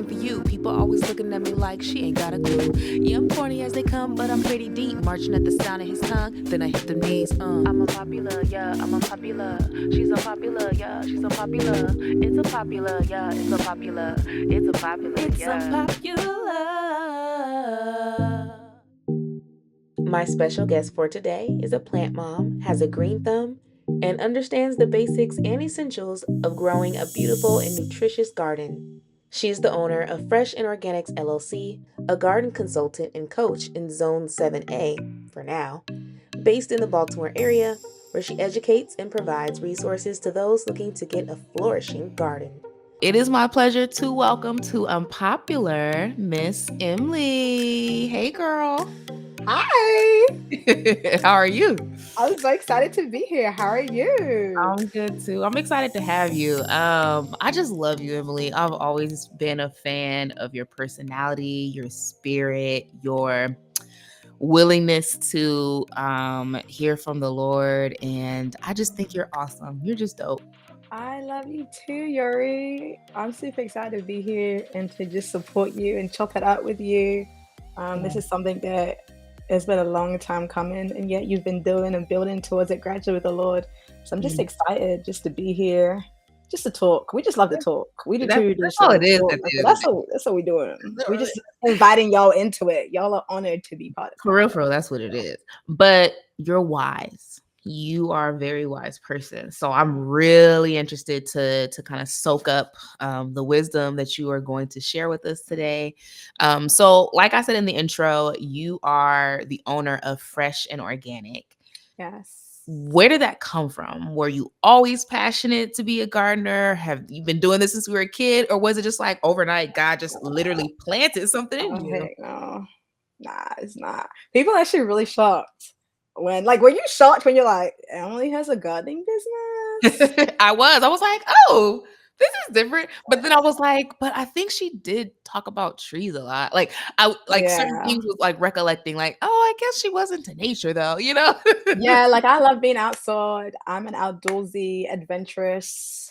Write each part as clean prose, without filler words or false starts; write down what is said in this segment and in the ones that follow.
same for you. People always looking at me like she ain't got a clue. Yeah, I'm corny as they come, but I'm pretty deep. Marching at the sound of his tongue, then I hit the knees. I'm unpopular, yeah, I'm unpopular. She's unpopular, yeah, she's unpopular. It's unpopular, yeah, it's unpopular. It's unpopular, it's unpopular. My special guest for today is a plant mom, has a green thumb, and understands the basics and essentials of growing a beautiful and nutritious garden. She is the owner of Fresh and Organiz LLC, a garden consultant and coach in Zone 7A, for now, based in the Baltimore area, where she educates and provides resources to those looking to get a flourishing garden. It is my pleasure to welcome to Unpopulr, Miss Emily. Hey, girl. Hi. How are you? I'm so excited to be here. How are you? I'm good too. I'm excited to have you. I just love you, Emily. I've always been a fan of your personality, your spirit, your willingness to hear from the Lord, and I just think you're awesome. You're just dope. I love you too, Yuri. I'm super excited to be here and to just support you and chop it up with you. This is something that has been a long time coming, and yet you've been doing and building towards it gradually with the Lord. So I'm just excited just to be here, just to talk. We just love to talk. We do too. That's all it is. That's what we're doing. We're just inviting y'all into it. Y'all are honored to be part of it. For real, that's what it is. But you're wise. You are a very wise person. So I'm really interested to kind of soak up the wisdom that you are going to share with us today. So like I said in the intro, you are the owner of Fresh and Organiz. Yes. Where did that come from? Were you always passionate to be a gardener? Have you been doing this since you were a kid? Or was it just like overnight, God just literally planted something in you? Heck no. Nah, it's not. People are actually really shocked. Were you shocked when you're like, Emily has a gardening business? I was like, oh, this is different. But then I was like, but I think she did talk about trees a lot. Like certain things was like recollecting, like, oh, I guess she was into nature though, you know? Yeah, like I love being outside. I'm an outdoorsy, adventurous,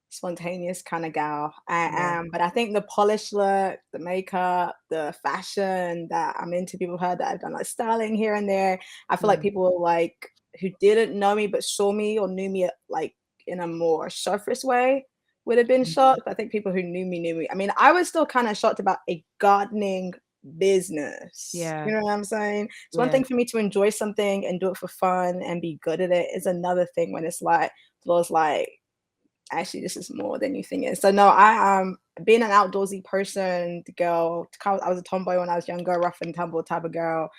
spontaneous kind of gal. I am, but I think the polished look, the makeup, the fashion that I'm into, people heard that I've done like styling here and there. I feel like people like who didn't know me but saw me or knew me like in a more surface way would have been shocked. But I think people who knew me. I mean, I was still kind of shocked about a gardening business. Yeah. You know what I'm saying? It's one thing for me to enjoy something and do it for fun and be good at it. It's another thing when it's like, Lord's like, actually this is more than you think it is. So no, I being an outdoorsy person, girl, I was a tomboy when I was younger, rough and tumble type of girl.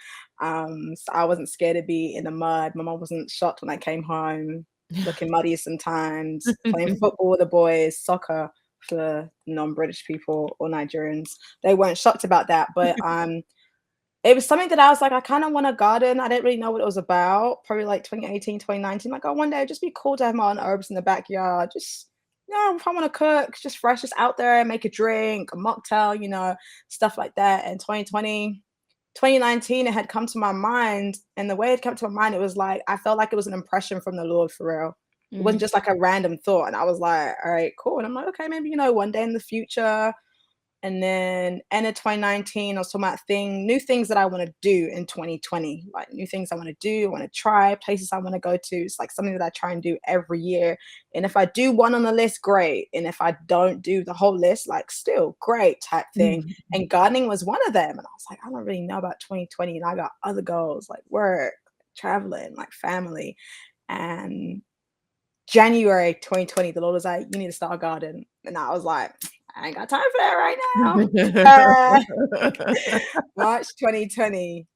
So I wasn't scared to be in the mud. My mom wasn't shocked when I came home looking muddy sometimes, playing football with the boys, soccer for non-British people or Nigerians. They weren't shocked about that, but it was something that I was like, I kind of want a garden. I didn't really know what it was about. Probably like 2018, 2019. Like, oh, one day it'd just be cool to have my own herbs in the backyard. Just, if I want to cook, just fresh, just out there, make a drink, a mocktail, stuff like that. And 2019, it had come to my mind. And the way it came to my mind, it was like, I felt like it was an impression from the Lord for real. It wasn't just like a random thought. And I was like, all right, cool. And I'm like, okay, maybe, one day in the future. And then end of 2019, I was talking about new things that I want to do in 2020, like new things I want to do, I want to try, places I want to go to. It's like something that I try and do every year. And if I do one on the list, great. And if I don't do the whole list, like still great type thing. And gardening was one of them. And I was like, I don't really know about 2020. And I got other goals like work, traveling, like family. And January 2020, the Lord was like, you need to start a garden. And I was like, I ain't got time for that right now. March 2020,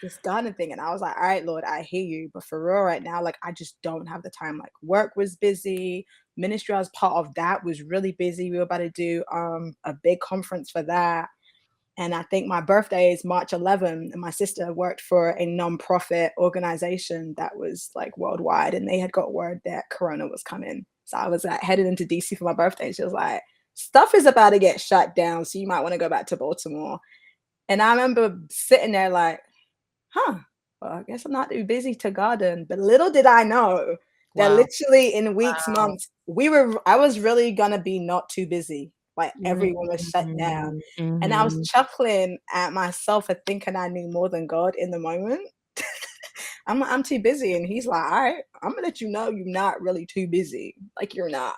this garden thing. And I was like, all right, Lord, I hear you. But for real right now, like, I just don't have the time. Like, work was busy. Ministry I was part of that was really busy. We were about to do a big conference for that. And I think my birthday is March 11th. And my sister worked for a nonprofit organization that was like worldwide. And they had got word that Corona was coming. So I was like headed into DC for my birthday. And she was like, stuff is about to get shut down, so you might want to go back to Baltimore. And I remember sitting there like, well, I guess I'm not too busy to garden. But little did I know that literally in weeks, months, I was really gonna be not too busy. Like everyone was shut down. And I was Mhm. chuckling at myself for thinking I knew more than God in the moment. I'm too busy. And he's like, all right, I'm gonna let you know you're not really too busy. Like you're not.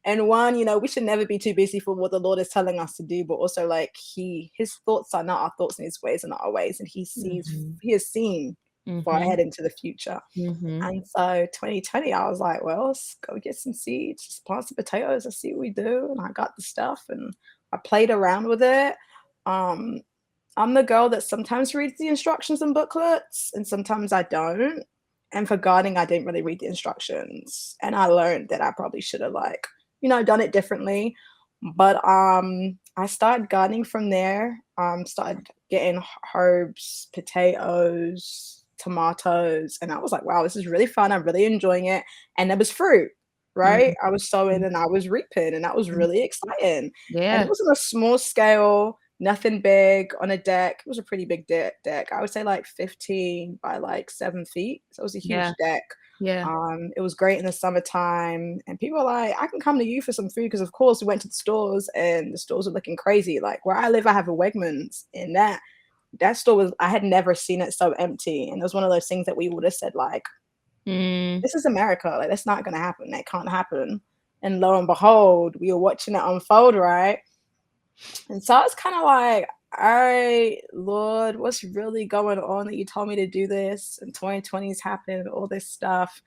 And one, we should never be too busy for what the Lord is telling us to do, but also like his thoughts are not our thoughts and his ways are not our ways. And Mhm. he has seen far Mhm. ahead into the future. Mhm. And so 2020, I was like, well, let's go get some seeds, just plant some potatoes and see what we do. And I got the stuff and I played around with it. Um, I'm the girl that sometimes reads the instructions and booklets and sometimes I don't. And for gardening, I didn't really read the instructions. And I learned that I probably should have like, done it differently. But I started gardening from there. Started getting herbs, potatoes, tomatoes, and I was like, wow, this is really fun. I'm really enjoying it. And there was fruit, right? Mhm. I was sowing and I was reaping, and that was Mhm. really exciting. And it Yeah. was on a small scale, nothing big on a deck. It was a pretty big deck. I would say like 15 by like 7 feet. So it was a Yeah. huge deck. Yeah. It was great in the summertime, and people were like, I can come to you for some food because, of course, we went to the stores and the stores were looking crazy. Like where I live, I have a Wegmans, and that store was, I had never seen it so empty. And it was one of those things that we would have said, like, Mm. this is America. Like, that's not going to happen. That can't happen. And lo and behold, we were watching it unfold, right? And so I was kind of like, all right, Lord, what's really going on that you told me to do this? And 2020 is happening, all this stuff.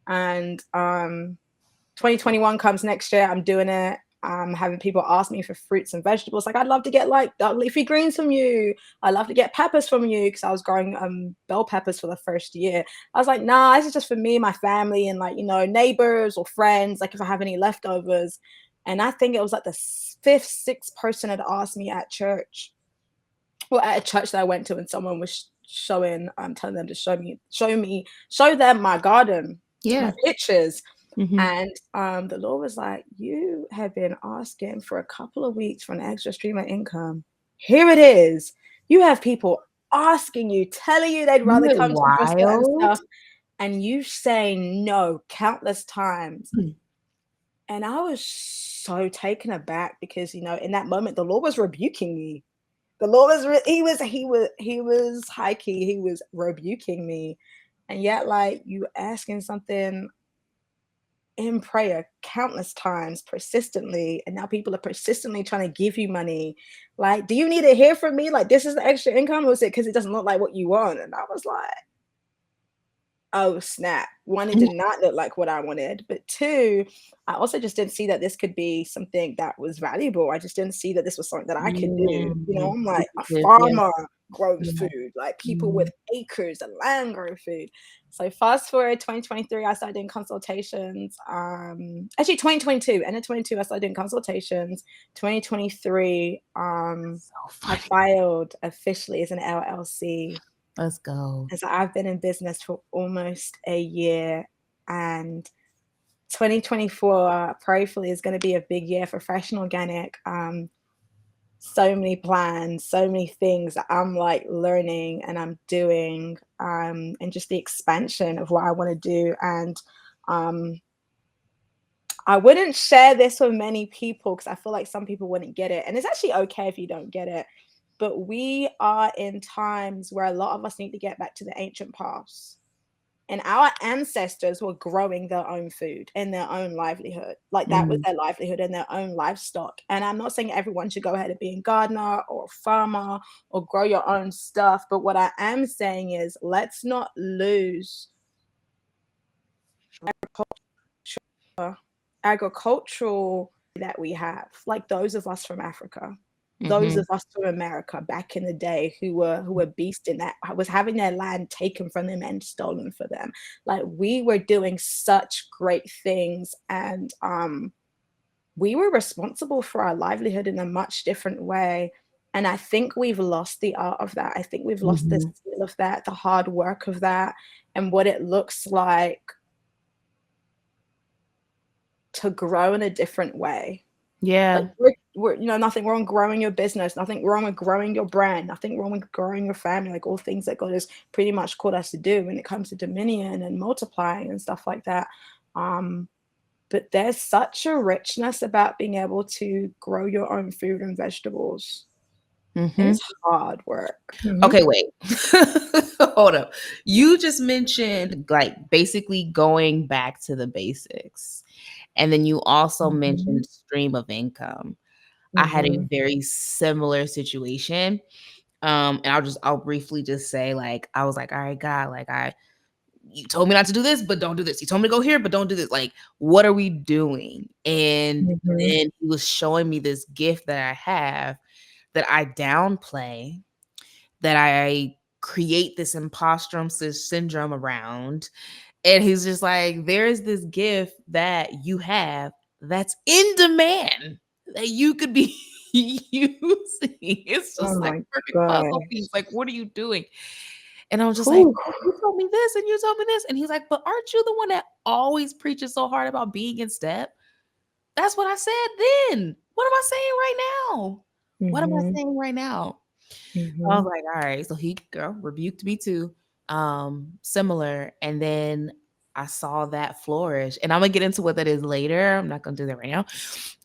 And 2021 comes next year. I'm doing it. I'm having people ask me for fruits and vegetables. Like, I'd love to get like dark leafy greens from you. I'd love to get peppers from you because I was growing bell peppers for the first year. I was like, nah, this is just for me, my family, and like, neighbors or friends, like if I have any leftovers. And I think it was like the fifth, sixth person had asked me at church, or at a church that I went to, and someone was showing, telling them to show them my garden, my Yeah. pictures. Mhm. And the Lord was like, you have been asking for a couple of weeks for an extra stream of income. Here it is. You have people asking you, telling you they'd Isn't rather it come to you for certain wild? stuff, and you say no countless times. Mm. And I was so taken aback because, in that moment, the Lord was rebuking me. The Lord was he was high key. He was rebuking me, and yet like you asking something in prayer countless times persistently, and now people are persistently trying to give you money. Like, do you need to hear from me? Like, this is the extra income, or is it because it doesn't look like what you want? And I was like, oh snap. One, it And did not look like what I wanted. But two, I also just didn't see that this could be something that was valuable. I just didn't see that this was something that I could do. I'm like, a lucrative, yeah, farmer grows yeah. food, like people Mhm. with acres and land grow food. So fast forward 2023, I started doing consultations. Actually 2022, end of 22, I started doing consultations. 2023, So I funny. filed officially as an LLC. Let's go. And so I've been in business for almost a year, and 2024 prayerfully is going to be a big year for Fresh and Organic. So many plans, so many things that I'm like learning and I'm doing, and just the expansion of what I want to do. And um, I wouldn't share this with many people because I feel like some people wouldn't get it. And it's actually okay if you don't get it. But we are in times where a lot of us need to get back to the ancient past. And our ancestors were growing their own food and their own livelihood. Like that was Mm. their livelihood and their own livestock. And I'm not saying everyone should go ahead and be a gardener or a farmer or grow your own stuff. But what I am saying is let's not lose agricultural that we have, like those of us from Africa, those Mhm. of us from America back in the day who were beast in that was having their land taken from them and stolen for them. Like we were doing such great things, and we were responsible for our livelihood in a much different way. And I think we've lost the art of that. I think we've lost the Mhm. skill of that, the hard work of that, and what it looks like to grow in a different way. Like Yeah. we're nothing wrong growing your business, nothing wrong with growing your brand, nothing wrong with growing your family, like all things that God has pretty much called us to do when it comes to dominion and multiplying and stuff like that. Um, but there's such a richness about being able to grow your own food and vegetables. And it's hard work. Okay, wait. Hold up. You just mentioned like basically going back to the basics. And then you also mentioned stream of income. I had a very similar situation. And I'll briefly just say, like, I was like, all right, God, like you told me not to do this, but don't do this. You told me to go here, but don't do this. Like, what are we doing? And then he was showing me this gift that I have that I downplay, that I create this imposter syndrome around. And he's just like, there's this gift that you have that's in demand that you could be using. It's just like perfect puzzle piece. Like, what are you doing? And I was just like, you told me this and you told me this. And he's like, but aren't you the one that always preaches so hard about being in step? That's what I said then. What am I saying right now? What am I saying right now? I was like, all right. So he rebuked me too. Similar. And then I saw that flourish. And I'm gonna get into what that is later. I'm not gonna do that right now.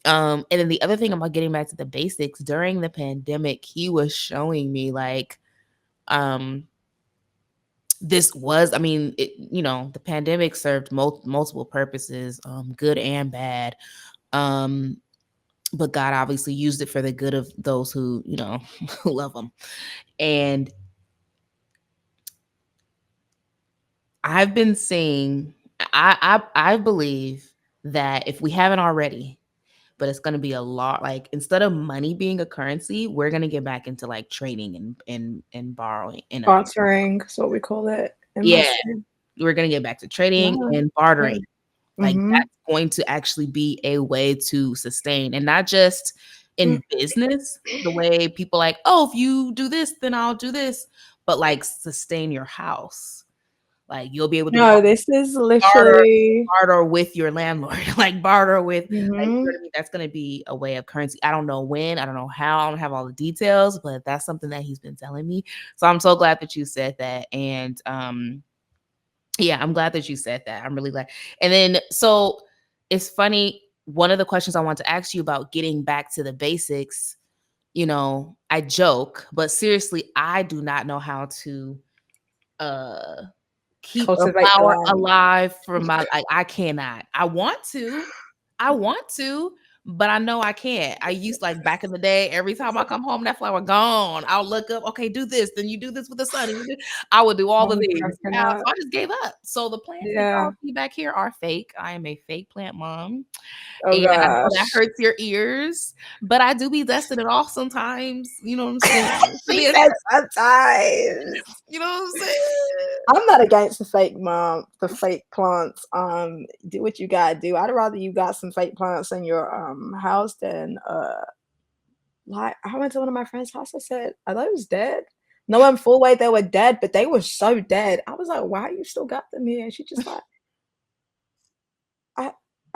And then the other thing about getting back to the basics, during the pandemic, he was showing me like this was, I mean, the pandemic served multiple purposes, good and bad. But God obviously used it for the good of those who, love him. And I've been seeing, I believe that if we haven't already, but it's going to be a lot, like instead of money being a currency, we're going to get back into like trading and borrowing. Bartering is what we call it. Yeah. We're going to get back to trading and bartering. Like that's going to actually be a way to sustain, and not just in business, the way people like, oh, if you do this, then I'll do this, but like sustain your house. Like you'll be able to this is literally barter with your landlord, like barter with, like, that's going to be a way of currency. I don't know when, I don't know how, I don't have all the details, but that's something that he's been telling me. So I'm so glad that you said that. And, yeah, I'm glad that you said that. I'm really glad. And then, so it's funny. One of the questions I want to ask you about getting back to the basics, I joke, but seriously, I do not know how to keep cultivate a flower alive for my, like, I cannot. I want to, but I know I can't. I used, like, back in the day, every time I come home, that flower gone. I'll look up, okay, do this, then you do this with the sun. I would do all the things. So I just gave up. So the plants that y'all see back here are fake. I am a fake plant mom. And I know that hurts your ears, but I do be dusting it off sometimes. You know what I'm saying? Sometimes. You know what I'm saying? I'm not against the fake plants. Do what you gotta do. I'd rather you got some fake plants in your house than like I went to one of my friends' house. I said, "Are those dead?" No, in full way they were dead, but they were so dead. I was like, "Why you still got them here?" And she just like,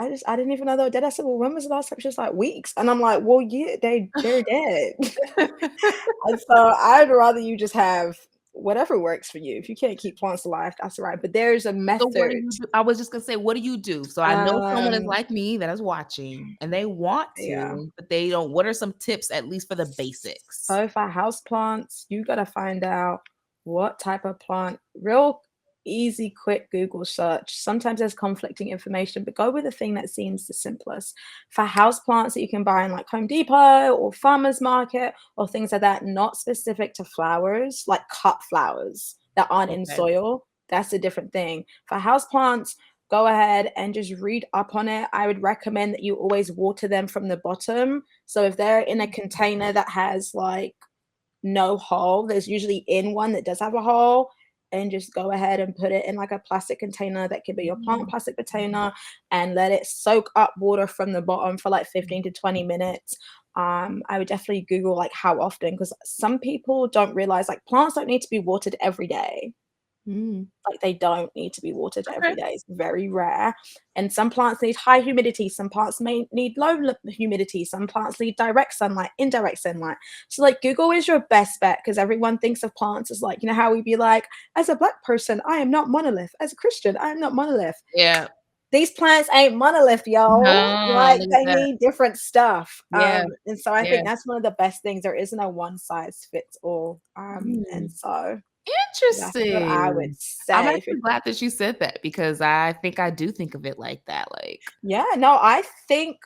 I didn't even know they were dead. I said, "Well, when was the last time?" She was like, "Weeks." And I'm like, "Well, yeah, they're dead." And so I'd rather you just have whatever works for you. If you can't keep plants alive, that's all right. But there's a method. So I was just gonna say, what do you do? So I know someone is like me that is watching and they want to, but they don't. What are some tips, at least for the basics? So for house plants, you gotta find out what type of plant. Real easy, quick Google search. Sometimes there's conflicting information, but go with the thing that seems the simplest. For house plants that you can buy in like Home Depot or farmers market or things like that, not specific to flowers, like cut flowers that aren't in soil, that's a different thing. For house plants, go ahead and just read up on it. I would recommend that you always water them from the bottom. So if they're in a container that has like no hole, there's usually in one that does have a hole, and just go ahead and put it in like a plastic container that could be your plant plastic container and let it soak up water from the bottom for like 15 to 20 minutes. I would definitely Google like how often, because some people don't realize like plants don't need to be watered every day. Like they don't need to be watered every day. It's very rare. And some plants need high humidity. Some plants may need low humidity. Some plants need direct sunlight, indirect sunlight. So like Google is your best bet, because everyone thinks of plants as like, how we be like, as a Black person, I am not monolith. As a Christian, I am not monolith. Yeah. these plants ain't monolith, yo. No, Like look at they that. need different stuff. Yeah, And so I yeah. think that's one of the best things. There isn't a one size fits all. And Mm, so that's what I would interesting. I'm say. If you're, actually glad that you said that because I think I do think of it like that. Like, yeah, no, I think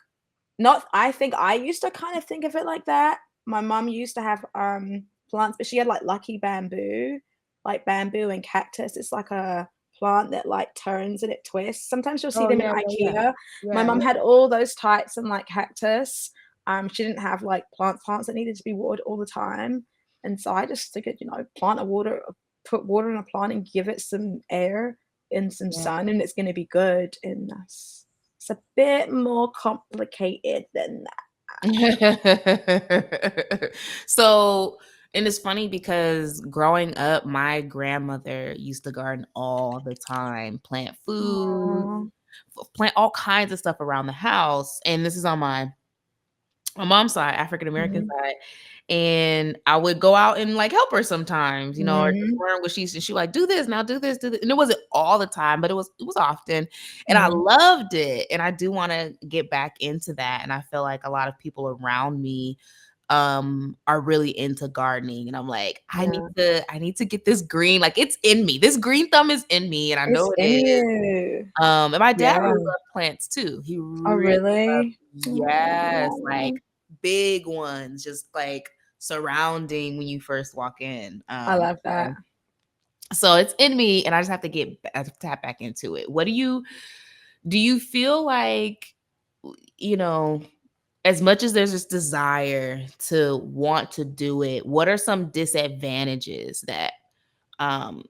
not. I think I used to kind of think of it like that. My mum used to have plants, but she had like lucky bamboo, like bamboo and cactus. It's like a plant that like turns and it twists. Sometimes you'll see oh them in yeah, yeah, yeah, IKEA. My yeah, mum yeah. had all those types and like cactus. She didn't have like plants that needed to be watered all the time. And so I just figured, plant a water, put water in a plant and give it some air and some Yeah. sun, and it's going to be good. And that's it's a bit more complicated than So, and it's funny because growing up, my grandmother used to garden all the time, plant food, that. plant all kinds of stuff around the house. And this is on my mom's side, African American Mhm, side. And I would go out and like help her sometimes, or just mhm, learn what she like, do this, now do this, do this. And it wasn't all the time, but it was often. And I mhm. loved it. And I do want to get back into that. And I feel like a lot of people around me are really into gardening. And I'm like, Yeah, I need to get this green. Like it's in me. This green thumb is in me. And I it's know it in is. you. And my dad Yeah. really loved plants too. He Oh, really loved, really? yes, Aw, like big ones, just like surrounding when you first walk in. I love that. So it's in me, and I just have to tap back into it. What do you feel like, you know, as much as there's this desire to want to do it, what are some disadvantages that um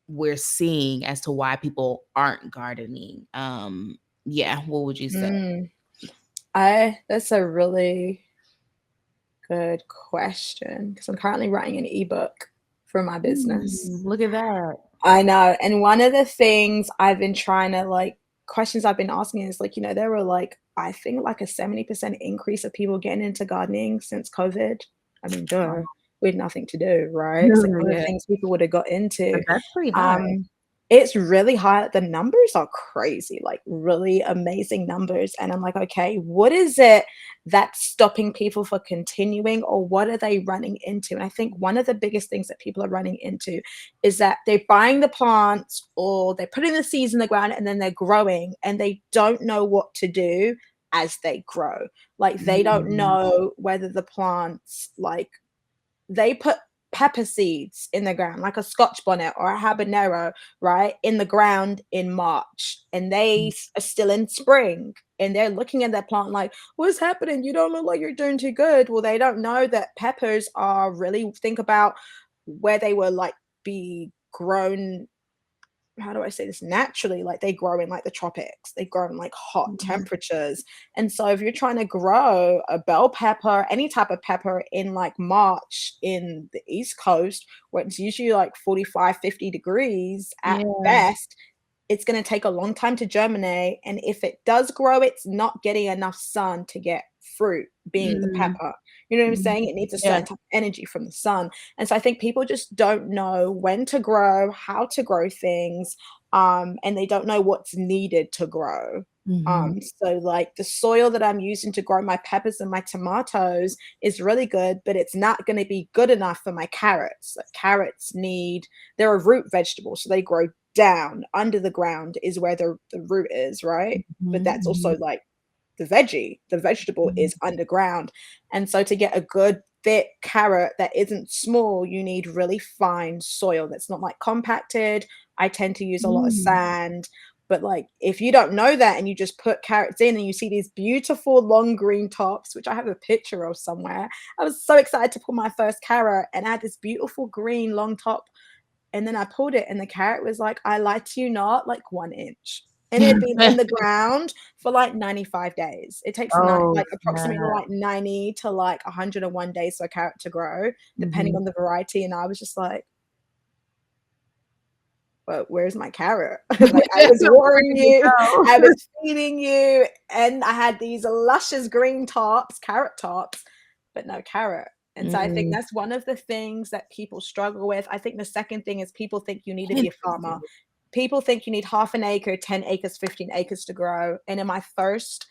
we're seeing as to why people aren't gardening? Yeah, what would you say? Mm, I that's a really good question because I'm currently writing an ebook for my business. Look at that. I know. And one of the things I've been trying to like questions I've been asking is like, there were like I think like a 70% increase of people getting into gardening since COVID. I mean, duh, we had nothing to do, right? It's like one of the Yeah, things people would have got into. that's pretty high. Um, it's really high. The numbers are crazy, like really amazing numbers. And I'm like, okay, what is it that's stopping people for continuing, or what are they running into? And I think one of the biggest things that people are running into is that they're buying the plants or they're putting the seeds in the ground and then they're growing and they don't know what to do as they grow. Like they don't Mhm. know whether the plants like they put pepper seeds in the ground, like a scotch bonnet or a habanero, right, in the ground in March, and they are still in spring. And they're looking at that plant like, what's happening? You don't look like you're doing too good. Well, they don't know that peppers are really, think about where they were like be grown, how do I say this, naturally, like they grow in like the tropics, they grow in like hot Mhm. temperatures. And so if you're trying to grow a bell pepper, any type of pepper in like March in the East Coast, where it's usually like 45, 50 degrees at Yeah. best, it's going to take a long time to germinate. And if it does grow, it's not getting enough sun to get fruit, being the Mhm. pepper. You know what I'm Mhm. saying? It needs a Yeah. certain type of energy from the sun. And so I think people just don't know when to grow, how to grow things, and they don't know what's needed to grow. Mhm. So like the soil that I'm using to grow my peppers and my tomatoes is really good, but it's not going to be good enough for my carrots. Like carrots they're a root vegetable, so they grow down under the ground is where the root is, right? But Mhm. that's also Mhm. like the vegetable Mhm. is underground. And so to get a good thick carrot that isn't small, you need really fine soil that's not like compacted. I tend to use a lot of Mm. sand. But like if you don't know that and you just put carrots in and you see these beautiful long green tops, which I have a picture of somewhere. I was so excited to pull my first carrot and I had this beautiful green long top, and then I pulled it and the carrot was like, I lied to you not, like 1 inch. And it had been in the ground for like 95 days. It takes Oh, like approximately snap. like 90 to like 101 days for a carrot to grow, depending Mhm. on the variety. And I was just like, but where's my carrot? Like I was Where watering did it you, go? I was feeding you, and I had these luscious green tops, carrot tops, but no carrot. And so I think Mm. that's one of the things that people struggle with. I think the second thing is people think you need to be a farmer. Interesting. people think you need half an acre, 10 acres, 15 acres to grow. And in my first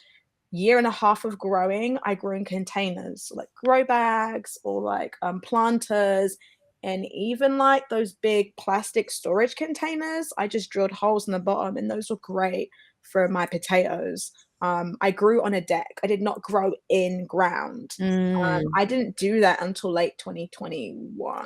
year and a half of growing, I grew in containers, like grow bags or like planters, and even like those big plastic storage containers. I just drilled holes in the bottom, and those were great for my potatoes. I grew on a deck. I did not grow in ground. Mm. I didn't do that until late And 2021.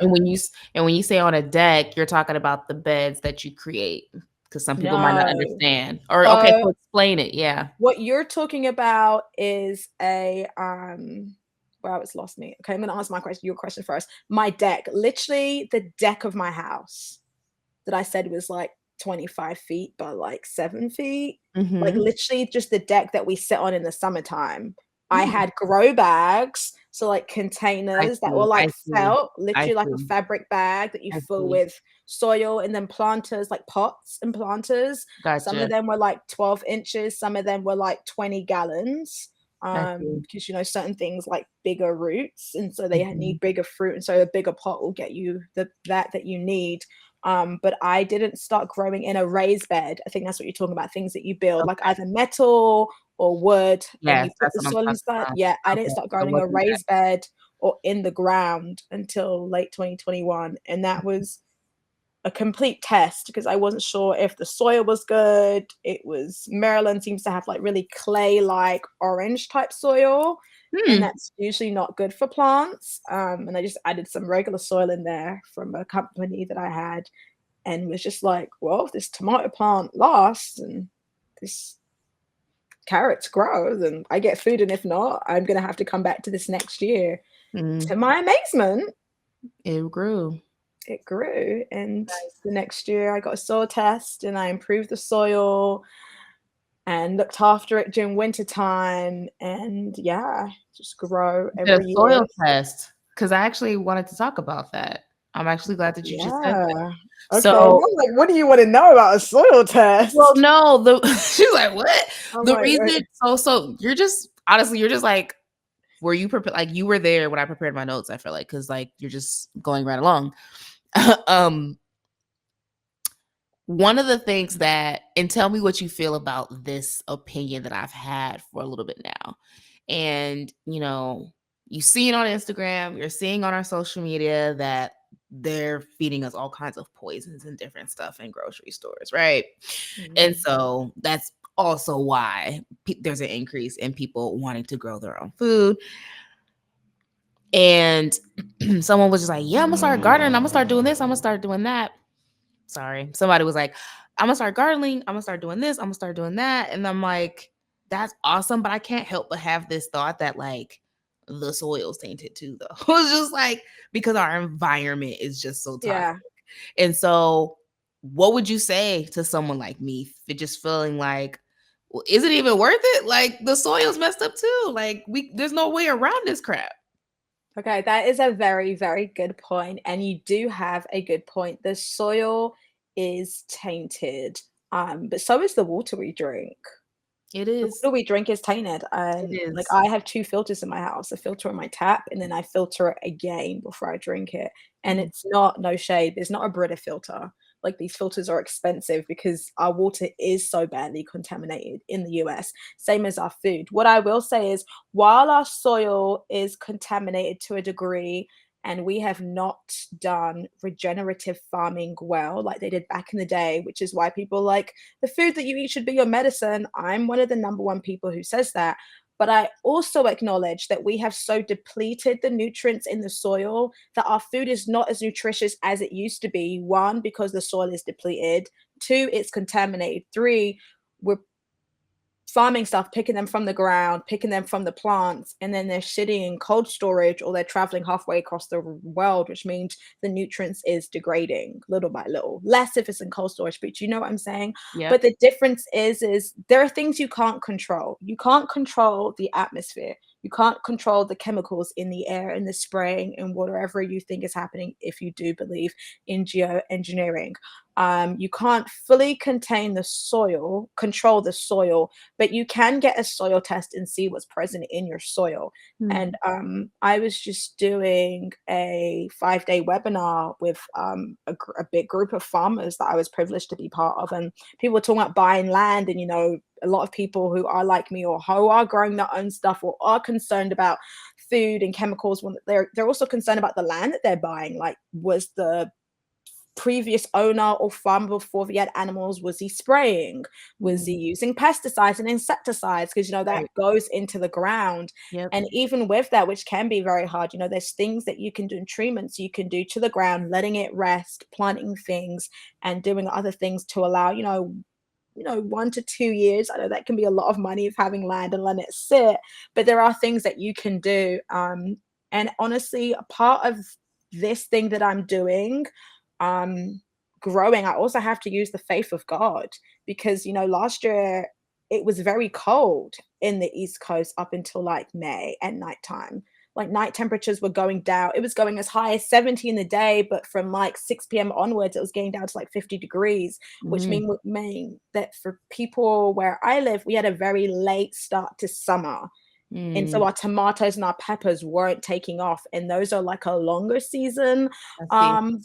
when you say on a deck, you're talking about the beds that you create, because some people might not No. understand. Or okay, So so explain it. Yeah. what you're talking about is a wow, it's lost me. Okay, I'm gonna answer your question first. My deck, literally the deck of my house that I said was like 25 feet by like 7 feet. Like Mm-hmm. literally just the deck that we sit on in the summertime. I had grow bags, so like I containers that were see. I like see. felt, I literally like a see. fabric bag that you I fill see. with soil, and then planters, like pots and planters. Some of Gotcha. them were like 12 inches, some of them were like 20 gallons. I see. Because certain things like bigger roots, and so they Mhm. need bigger fruit, and so a bigger pot will get you that you need. But I didn't start growing in a raised bed. I think that's what you're talking about, things that you build, like Okay. either metal or wood, and Yes, you put that's the what I'm soil talking inside. about. Yeah, I didn't Okay. start So growing it in a wasn't that. raised bed or in the ground until late 2021. And that was a complete test because I wasn't sure if the soil was good. It was Maryland seems to have like really clay-like orange type soil, and Hmm. that's usually not good for plants. And I just added some regular soil in there from a company that I had, and was just like, well, if this tomato plant lasts and this carrots grow, then I get food, and if not, I'm gonna have to come back to this next year. Mm. To my amazement, It grew. it grew, and Nice. the next year I got a soil test and I improved the soil and looked after it during winter time, and yeah, just grow The every year. soil test, because I actually wanted to talk about that. I'm actually glad that you just said that. Yeah. Okay. I'm So, like, what do you want to know about a soil well, test? no, the she's like, what? I'm The like, reason, so you're just honestly, you're just like, were you prepared? Like you were there when I prepared my notes. I feel like because like you're just going right along. um, one of the things that, and tell me what you feel about this opinion that I've had for a little bit now. And, you see it on Instagram, you're seeing on our social media that they're feeding us all kinds of poisons and different stuff in grocery stores, right? And mm, so that's also why there's an increase in people wanting to grow their own food. And someone was just like, yeah, I'm gonna start gardening, I'm gonna start doing this, I'm gonna start doing that. Sorry. Somebody was like, I'm gonna start gardening, I'm gonna start doing this, I'm gonna start doing that. And I'm like, that's awesome, but I can't help but have this thought that like the soil's tainted too, though. It's just like because our environment is just so toxic. yeah. And so what would you say to someone like me for just feeling like, well, is it even worth it? Like the soil's messed up too. Like there's no way around this crap. Okay, that is a very, very good point, and you do have a good point. The soil is tainted, but so is the water we drink. It The is. water we drink is tainted, It and like is. I have two filters in my house, a filter on my tap, and then I filter it again before I drink it. And Mm. it's not, no shade, it's not a Brita filter. Like these filters are expensive because our water is so badly contaminated in the US, same as our food. What I will say is, while our soil is contaminated to a degree, and we have not done regenerative farming well, like they did back in the day, which is why people like the food that you eat should be your medicine. I'm one of the number one people who says that. But I also acknowledge that we have so depleted the nutrients in the soil that our food is not as nutritious as it used to be. One, because the soil is depleted. Two, it's contaminated. Three, we're farming stuff, picking them from the ground, picking them from the plants, and then they're sitting in cold storage or they're traveling halfway across the world, which means the nutrients is degrading little by little. Less if it's in cold storage, but you know what I'm saying? But Yep. the difference is there are things you can't control. You can't control the atmosphere. You can't control the chemicals in the air and the spraying and whatever you think is happening if you do believe in geoengineering. You can't fully control the soil, but you can get a soil test and see what's present in your soil. And I was just doing a 5-day webinar with a big group of farmers that I was privileged to be part of. And people were talking about buying land. And, a lot of people who are like me or who are growing their own stuff or are concerned about food and chemicals, when they're also concerned about the land that they're buying. Like, was the previous owner or farmer before he had animals, was he spraying? Was he using pesticides and insecticides? Because that goes into the ground. And even with that, which can be very hard, there's things that you can do, and treatments you can do to the ground, letting it rest, planting things, and doing other things to allow 1 to 2 years. I know that can be a lot of money of having land and letting it sit, but there are things that you can do. And honestly, a part of this thing that I'm doing, growing, I also have to use the faith of God, because last year it was very cold in the East Coast up until like May at nighttime. Like, night temperatures were going down. It was going as high as 70 in the day, but from like 6 p.m. onwards, it was getting down to like 50 degrees, which mean that for people where I live, we had a very late start to summer. And so our tomatoes and our peppers weren't taking off. And those are like a longer season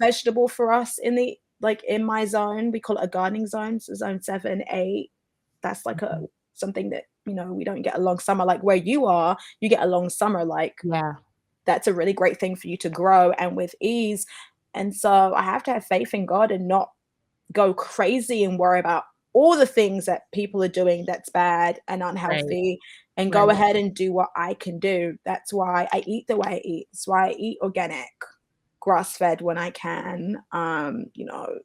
vegetable for us in my zone. We call it a gardening zone. So zone 7, 8. That's like something that, we don't get a long summer. Like where you are, you get a long summer. Like, that's a really great thing for you to grow and with ease. And so I have to have faith in God and not go crazy and worry about all the things that people are doing that's bad and unhealthy, and go ahead and do what I can do. That's why I eat the way I eat. That's why I eat organic, grass-fed when I can.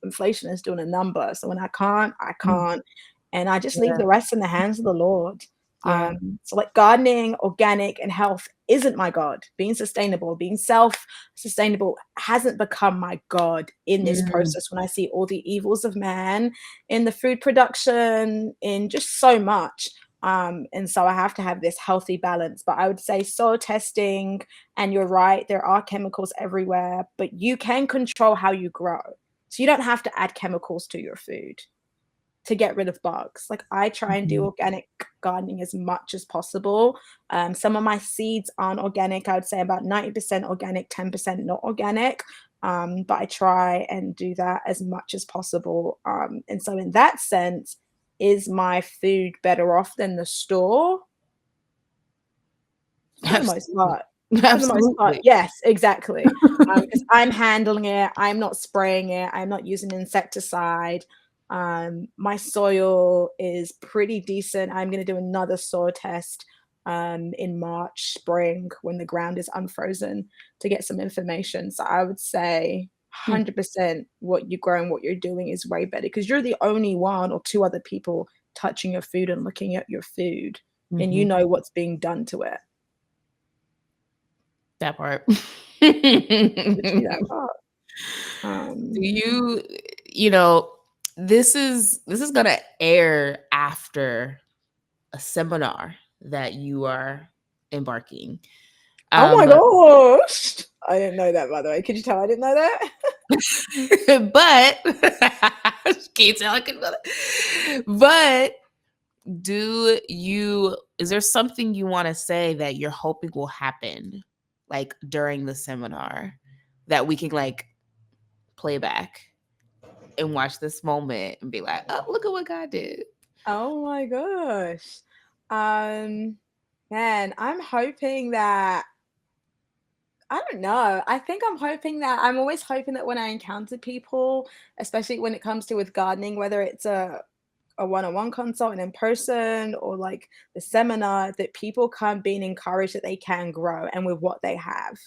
Inflation is doing a number. So when I can't, I can't. And I just leave the rest in the hands of the Lord. So like gardening, organic, and health isn't my God. Being sustainable, being self-sustainable hasn't become my God in this process, when I see all the evils of man in the food production, in just so much. And so I have to have this healthy balance. But I would say soil testing, and you're right, there are chemicals everywhere, but you can control how you grow. So you don't have to add chemicals to your food to get rid of bugs. Like, I try and do organic gardening as much as possible. Some of my seeds aren't organic. I would say about 90% organic, 10% not organic. But I try and do that as much as possible. And so in that sense, is my food better off than the store? For the most part. For the most part, yes, exactly. Because I'm handling it. I'm not spraying it. I'm not using insecticide. My soil is pretty decent. I'm going to do another soil test in March, spring, when the ground is unfrozen, to get some information. So I would say 100% what you grow and what you're doing is way better, because you're the only one or two other people touching your food and looking at your food, and you know what's being done to it. That part. That part. Do this is gonna air after a seminar that you are embarking. Oh my gosh. I didn't know that, by the way. Could you tell I didn't know that? But can't tell I couldn't know that. But is there something you want to say that you're hoping will happen like during the seminar that we can like play back and watch this moment and be like, oh, look at what God did? Oh my gosh. Man, I'm hoping that, I don't know. I'm always hoping that when I encounter people, especially when it comes to with gardening, whether it's a one-on-one consult and in person, or like the seminar, that people come being encouraged that they can grow and with what they have.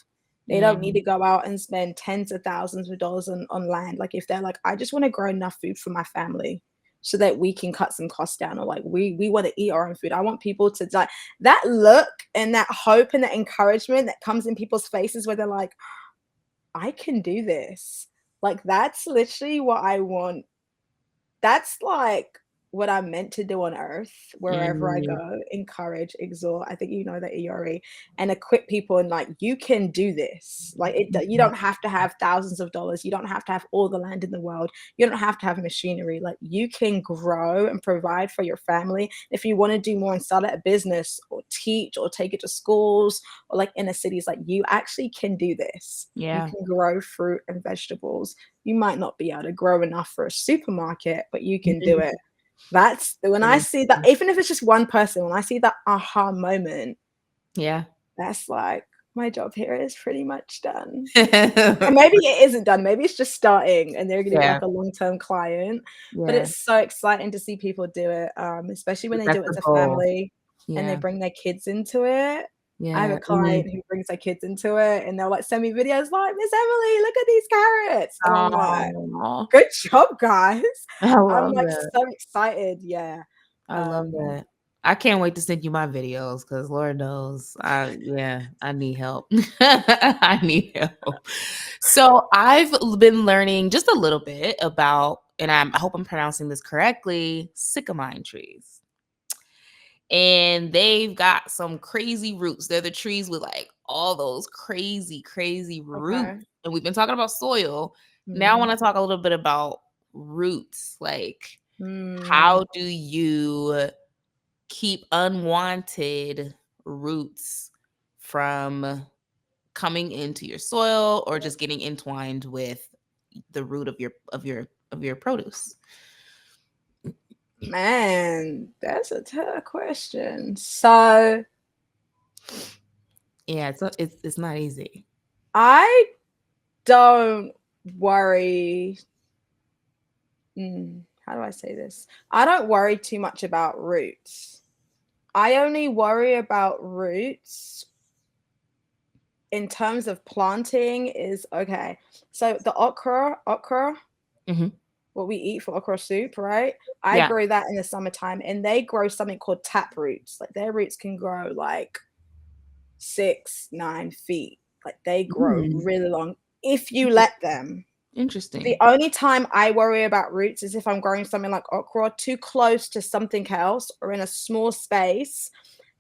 They don't need to go out and spend tens of thousands of dollars on land. Like, if they're like, I just want to grow enough food for my family so that we can cut some costs down, or like we want to eat our own food. I want people to, like, that look and that hope and that encouragement that comes in people's faces where they're like, I can do this. Like, that's literally what I want. That's like what I'm meant to do on earth wherever I Mm, go, encourage, exhort. I think you know that ERE, and equip people and like you can do this. Like you mhm. don't have to have thousands of dollars. You don't have to have all the land in the world. You don't have to have machinery. Like you can grow and provide for your family. If you want to do more and start a business or teach or take it to schools or like inner cities, like you actually can do this. You Yeah. can grow fruit and vegetables. You might not be able to grow enough for a supermarket, but you can do Mhm. it. That's when I see that, Mhm. even if it's just one person, when I see that aha moment, Yeah. that's like my job here is pretty much done. And maybe it isn't done. Maybe it's just starting and they're going to be Yeah. like a long-term client. But Yeah. it's so exciting to see people do it, especially when they That's do it the as a goal. family and they Yeah. bring their kids into it. I have a Yeah. client who brings their kids into it and they'll like send me videos like, Miss Emily, look at these carrots. And I'm like, Oh, good job, guys. I I'm love like that. so excited. Yeah. I love Um, that. I can't wait to send you my videos because Lord knows, I need help. I need help. So I've been learning just a little bit about, and I hope I'm pronouncing this correctly, sycamine trees. And they've got some crazy roots. They're the trees with like all those crazy, crazy roots. okay. And we've been talking about soil. Now I want Mm. to talk a little bit about roots. Like, Mm. how do you keep unwanted roots from coming into your soil or just getting entwined with the root of your produce? Man, that's a tough question. So Yeah, it's not easy. I don't worry. How do I say this? I don't worry too much about roots. I only worry about roots in terms of planting is okay. So the okra, Hmm. what we eat for okra soup, right? I Yeah. grow that in the summertime and they grow something called tap roots. Like their roots can grow like 6, 9 feet. Like they grow Mm, really long if you let them. The interesting. only time I worry about roots is if I'm growing something like okra too close to something else or in a small space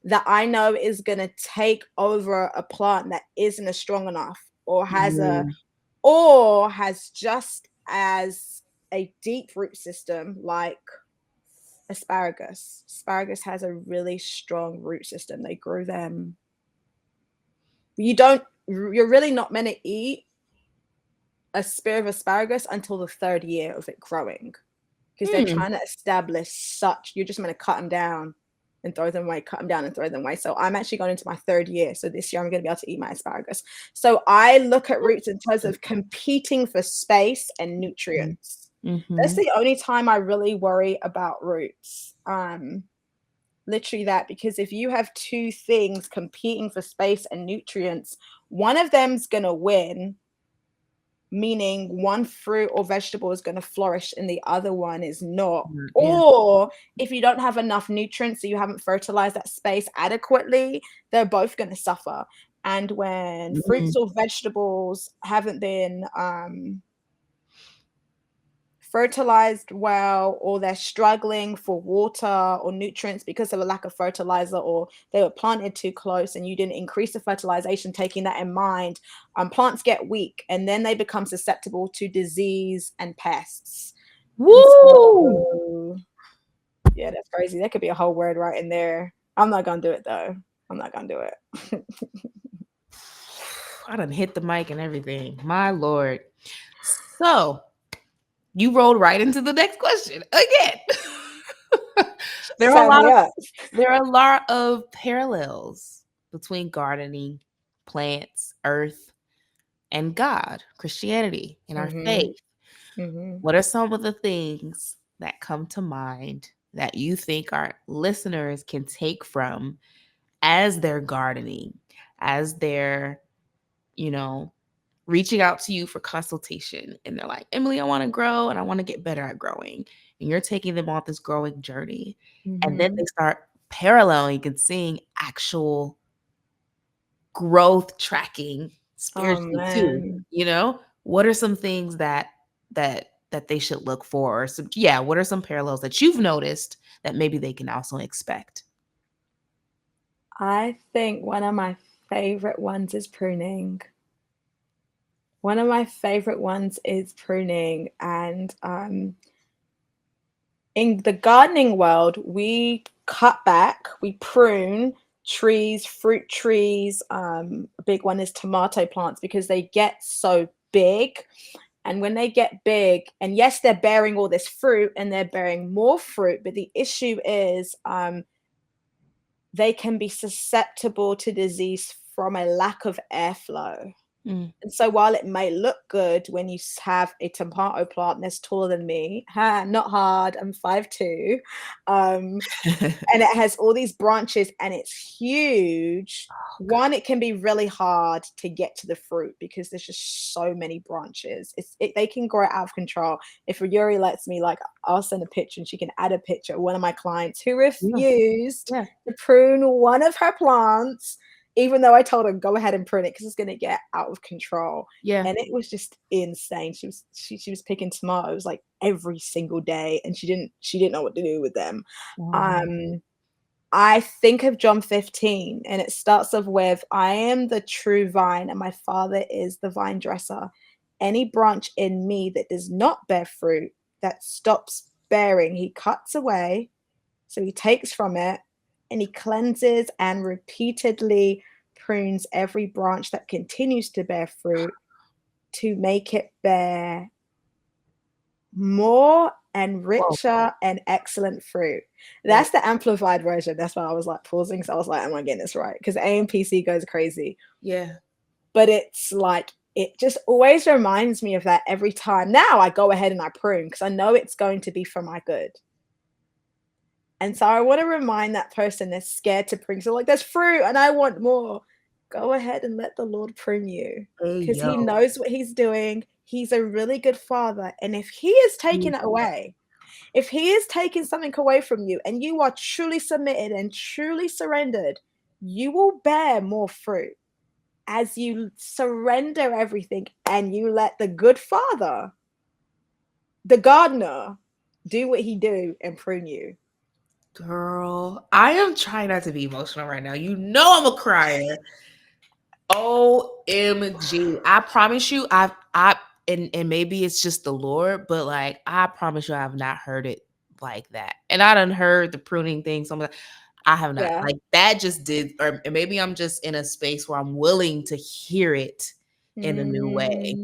that I know is going to take over a plant that isn't as strong enough Mm, or has just as a deep root system like asparagus. Asparagus has a really strong root system. They grew them. You're really not meant to eat a spear of asparagus until the third year of it growing because they're mm, trying to establish such, you're just going to cut them down and throw them away, cut them down and throw them away. So I'm actually going into my third year. So this year I'm going to be able to eat my asparagus. So I look at roots in terms of competing for space and nutrients. That's mhm. the only time I really worry about roots. Literally that, because if you have two things competing for space and nutrients, one of them's going to win, meaning one fruit or vegetable is going to flourish and the other one is not. Yeah. Or if you don't have enough nutrients, so you haven't fertilized that space adequately, they're both going to suffer. And when Mm, fruits or vegetables haven't been fertilized well, or they're struggling for water or nutrients because of a lack of fertilizer, or they were planted too close and you didn't increase the fertilization, taking that in mind, plants get weak and then they become susceptible to disease and pests. And woo! so yeah, that's crazy. There could be a whole word right in there. I'm not gonna do it though. I'm not gonna do it. I done hit the mic and everything. My Lord. So you rolled right into the next question again. there are a Sign lot me of up. there are a lot of parallels between gardening, plants, earth, and God, Christianity, and our Hmm. faith. Hmm. What are some of the things that come to mind that you think our listeners can take from as they're gardening, as they're, you know, reaching out to you for consultation and they're like, Emily, I want to grow and I want to get better at growing. And you're taking them on this growing journey. And then they Hmm. start paralleling and seeing actual growth tracking Oh spiritually too. man. What are some things that that they should look for? Or what are some parallels that you've noticed that maybe they can also expect? I think one of my favorite ones is pruning. One of my favorite ones is pruning. And in the gardening world, we cut back, we prune trees, fruit trees. A big one is tomato plants because they get so big. And when they get big, and yes, they're bearing all this fruit and they're bearing more fruit, but the issue is they can be susceptible to disease from a lack of airflow. Mm. And so while it may look good when you have a tomato plant that's taller than me, not hard, I'm 5'2", and it has all these branches and it's huge. One, it can be really hard to get to the fruit because there's just so many branches. They can grow out of control. If Yuri lets me, like, I'll send a picture and she can add a picture of one of my clients who refused to prune one of her plants, even though I told her, go ahead and prune it because it's going to get out of control. Yeah. And it was just insane. She was picking tomatoes like every single day, and she didn't know what to do with them. I think of John 15, and it starts off with, I am the true vine, and my Father is the vine dresser. Any branch in me that does not bear fruit, that stops bearing, he cuts away. So he takes from it, and he cleanses and repeatedly prunes every branch that continues to bear fruit to make it bear more and richer and excellent fruit. That's the amplified version. That's why I was like pausing. So I was like, am I getting this right? Because AMPC goes crazy. Yeah. But it's like, it just always reminds me of that every time. Now I go ahead and I prune because I know it's going to be for my good. And so I want to remind that person that's scared to prune. So like, there's fruit and I want more. Go ahead and let the Lord prune you because he knows what he's doing. He's a really good father. And if he is taking it away, if he is taking something away from you and you are truly submitted and truly surrendered, you will bear more fruit as you surrender everything and you let the good father, the gardener, do what he do and prune you. Girl, I am trying not to be emotional right now. You know I'm a crier. OMG. I promise you, and maybe it's just the Lord, but like I promise you I have not heard it like that. And I done heard the pruning thing. So I have not. Like that just did, or maybe I'm just in a space where I'm willing to hear it in a new way.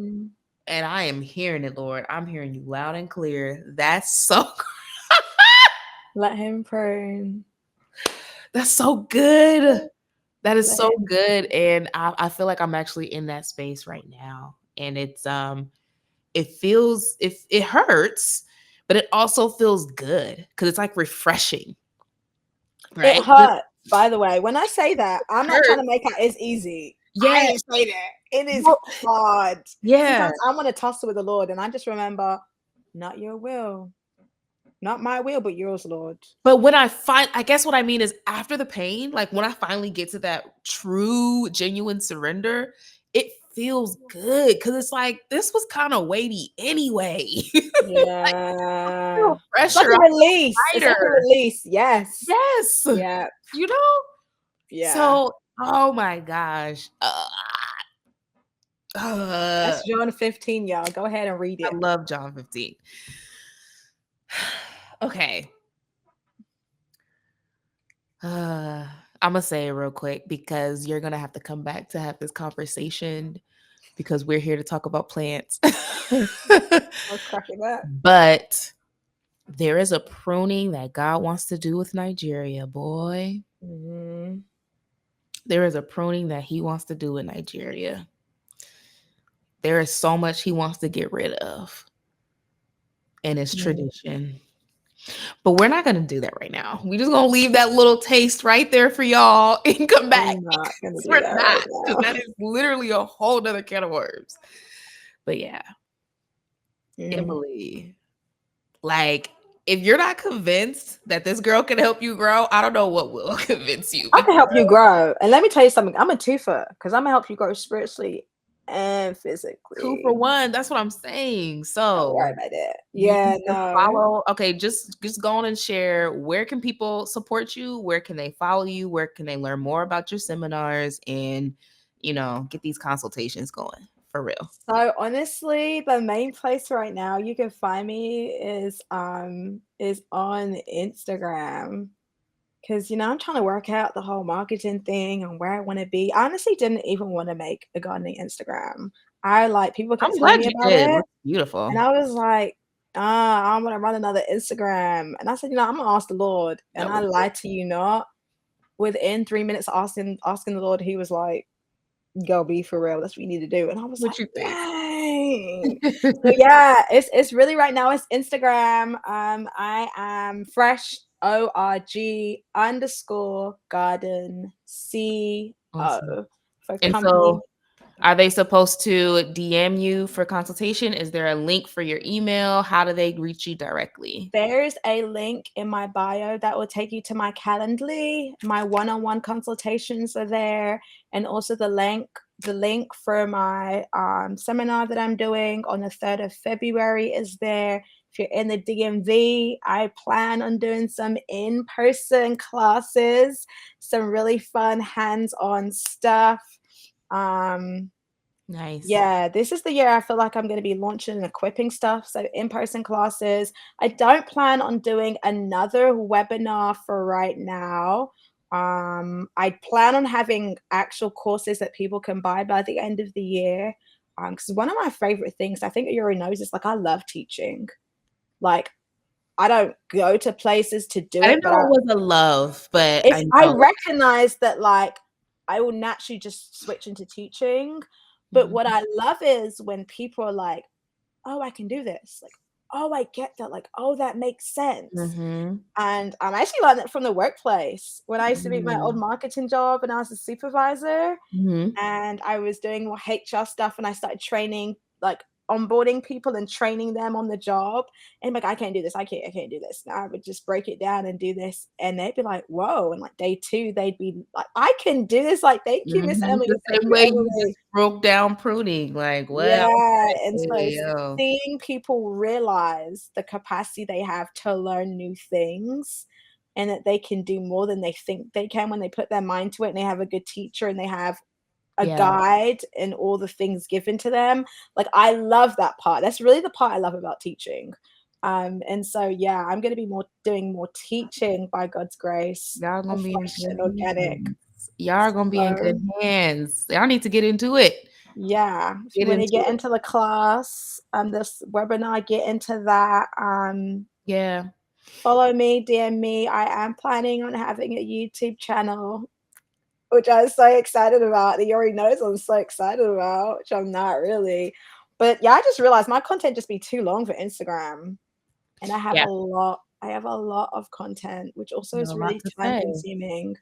And I am hearing it, Lord. I'm hearing you loud and clear. That's so let him prune. That's so good. That is so good. And I feel like I'm actually in that space right now. And it's it hurts, but it also feels good because it's like refreshing. Right? It hurts, by the way. When I say that, I'm not trying to make it as easy. Yeah. I didn't say that. It is hard. Yeah. Sometimes I want to tussle with the Lord and I just remember, not your will. Not my will, but yours, Lord. But when I guess what I mean is after the pain, like when I finally get to that true, genuine surrender, it feels good because it's like, this was kind of weighty anyway. Yeah. Like, it's like a release. It's like a release. Yes. Yes. Yeah. You know? Yeah. So, oh my gosh. That's John 15, y'all. Go ahead and read it. I love John 15. Okay. I'm gonna say it real quick because you're gonna have to come back to have this conversation because we're here to talk about plants. But there is a pruning that God wants to do with Nigeria, boy. Mm-hmm. There is a pruning that he wants to do in Nigeria. There is so much he wants to get rid of. And it's tradition. But we're not going to do that right now. We're just going to leave that little taste right there for y'all and come back. We're not. Because that is literally a whole nother can of worms. But yeah. Emily, like, if you're not convinced that this girl can help you grow, I don't know what will convince you. I can help you grow. And let me tell you something. I'm a twofer because I'm going to help you grow spiritually and physically. 2 for 1. That's what I'm saying. Don't So worry about it. you Yeah, can no. follow. Okay, just go on and share. Where can people support you? Where can they follow you? Where can they learn more about your seminars and, get these consultations going for real? So honestly, the main place right now you can find me is on Instagram. Because I'm trying to work out the whole marketing thing and where I want to be. I honestly didn't even want to make a gardening Instagram. People I'm kept telling glad me you about did. it, Looks beautiful. and I was like, I'm gonna run another Instagram. And I said, I'm gonna ask the Lord. And That I was lied to you not. Within 3 minutes of asking the Lord, he was like, go be for real. That's what you need to do. And I was what like, you think. dang. So yeah, it's really right now it's Instagram. I am Fresh ORG _ Garden CO Awesome. for And company. so are they supposed to DM you for consultation? Is there a link for your email? How do they reach you directly? There's a link in my bio that will take you to my Calendly. My one-on-one consultations are there, and also the link for my seminar that I'm doing on the 3rd of February is there. If you're in the DMV, I plan on doing some in-person classes, some really fun hands-on stuff. Nice. Yeah, this is the year I feel like I'm going to be launching and equipping stuff. So in-person classes. I don't plan on doing another webinar for right now. I plan on having actual courses that people can buy by the end of the year. Because one of my favorite things, I think you already knows, is like I love teaching. Like I don't go to places to do I it, didn't but know it was a love, but I I know. recognize that like I will naturally just switch into teaching. But what I love is when people are like, oh, I can do this. Like, oh, I get that. Like, oh, that makes sense. Mm-hmm. And I actually learned it from the workplace when I used to be my old Mm-hmm. marketing job and I was a supervisor Mm-hmm. and I was doing more HR stuff and I started training, like onboarding people and training them on the job. And like, I can't do this. I can't do this. And I would just break it down and do this. And they'd be like, whoa. And like day 2, they'd be like, I can do this. Like, thank you, Miss Emily. The Thank same you, way you Emily. just broke down pruning, like, well, Yeah. And so yo. seeing people realize the capacity they have to learn new things and that they can do more than they think they can when they put their mind to it and they have a good teacher and they have a Yeah. guide and all the things given to them. Like, I love that part. That's really the part I love about teaching. And so, yeah, I'm going to be doing more teaching by God's grace. Y'all gonna be in Fresh and good organic. hands. Y'all are gonna be in So, good hands. Y'all need to get into it. yeah, if you Get want to into get it. into the class, this webinar, get into that. Yeah. Follow me, DM me. I am planning on having a YouTube channel, which I was so excited about. He already knows I'm so excited about, which I'm not really. But yeah, I just realized my content just be too long for Instagram. And I have Yeah. a lot of content, which also You is have a lot really to time say. consuming.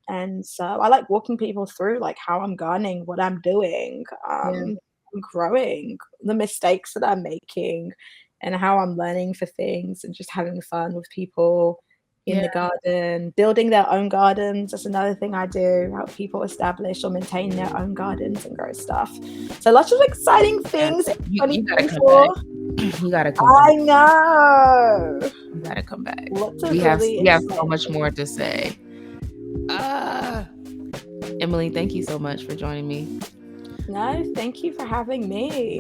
And so I like walking people through like how I'm gardening, what I'm doing, Yeah. I'm growing, the mistakes that I'm making, and how I'm learning for things and just having fun with people in Yeah. the garden, building their own gardens. That's another thing I do, help people establish or maintain their own gardens and grow stuff. So lots of exciting things in You gotta come 2024. back. You gotta come back. I know. You gotta come back. Lots of We have really so exciting much more things. to say. Emily, thank you so much for joining me. No, thank you for having me.